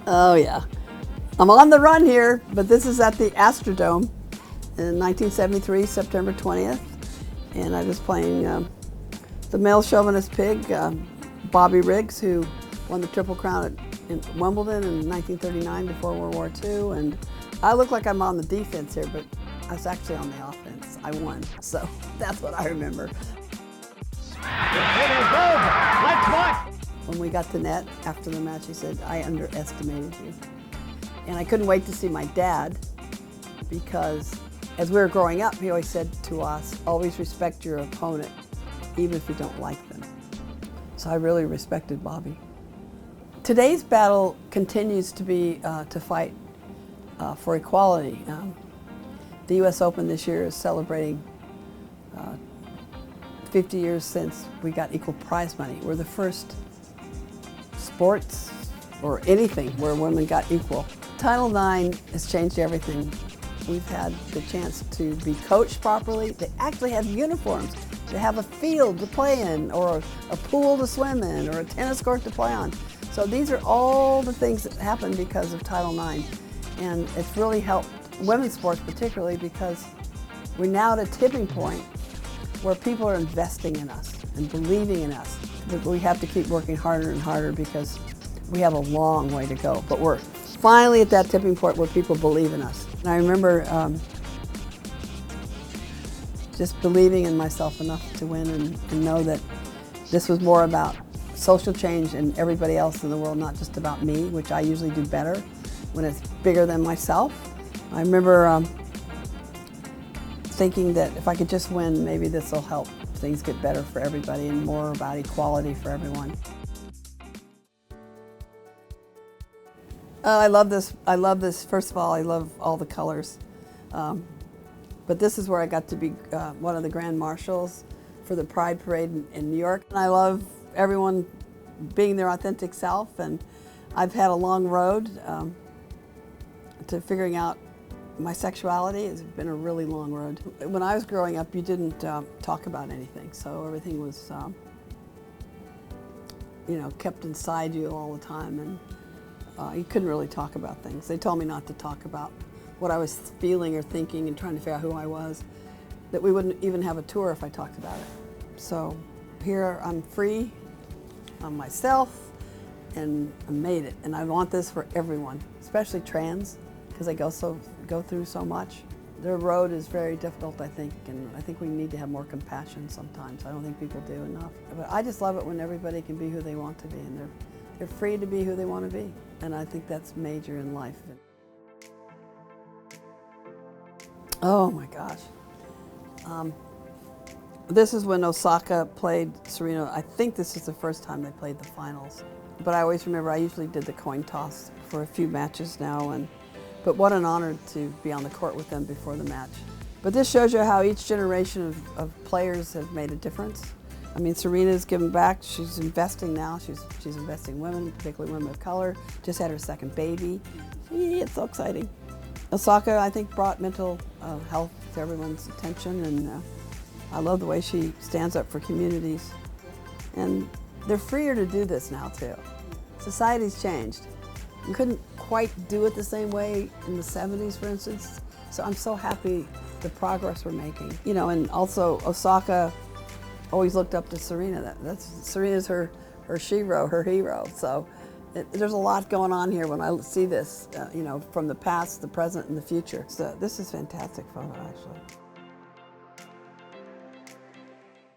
Oh yeah. I'm on the run here, but this is at the Astrodome in 1973, September 20th. And I was playing the male chauvinist pig, Bobby Riggs, who won the Triple Crown in Wimbledon in 1939 before World War II. And I look like I'm on the defense here, but I was actually on the offense. I won, so that's what I remember. It is over. Let's watch. When we got to net after the match, he said, "I underestimated you." And I couldn't wait to see my dad, because as we were growing up, he always said to us, always respect your opponent, even if you don't like them. So I really respected Bobby. Today's battle continues to be to fight for equality. The U.S. Open this year is celebrating 50 years since we got equal prize money. We're the first sports or anything where women got equal. Title IX has changed everything. We've had the chance to be coached properly. They actually have uniforms. They have a field to play in, or a pool to swim in, or a tennis court to play on. So these are all the things that happen because of Title IX. And it's really helped women's sports particularly, because we're now at a tipping point where people are investing in us and believing in us. But we have to keep working harder and harder, because we have a long way to go. But we're finally at that tipping point where people believe in us. And I remember just believing in myself enough to win, and know that this was more about social change and everybody else in the world, not just about me, which I usually do better when it's bigger than myself. I remember thinking that if I could just win, maybe this will help things get better for everybody and more about equality for everyone. I love this. First of all, I love all the colors. But this is where I got to be one of the grand marshals for the Pride Parade in New York. And I love everyone being their authentic self. And I've had a long road to figuring out my sexuality. It's been a really long road. When I was growing up, you didn't talk about anything. So everything was, kept inside you all the time. And you couldn't really talk about things. They told me not to talk about what I was feeling or thinking and trying to figure out who I was, that we wouldn't even have a tour if I talked about it. So here I'm free, I'm myself, and I made it. And I want this for everyone, especially trans, because they go through so much. Their road is very difficult, I think, and I think we need to have more compassion sometimes. I don't think people do enough. But I just love it when everybody can be who they want to be, and they're free to be who they want to be. And I think that's major in life. Oh my gosh. This is when Osaka played Serena. I think this is the first time they played the finals. But I always remember I usually did the coin toss for a few matches now. But what an honor to be on the court with them before the match. But this shows you how each generation of players have made a difference. I mean, Serena's given back. She's investing now. She's investing in women, particularly women of color. Just had her second baby. It's so exciting. Osaka, I think, brought mental health to everyone's attention, and I love the way she stands up for communities. And they're freer to do this now, too. Society's changed. You couldn't quite do it the same way in the 70s, for instance. So I'm so happy the progress we're making. And also Osaka always looked up to Serena. Serena's her shero, her hero. So there's a lot going on here when I see this, from the past, the present, and the future. So this is a fantastic photo, actually.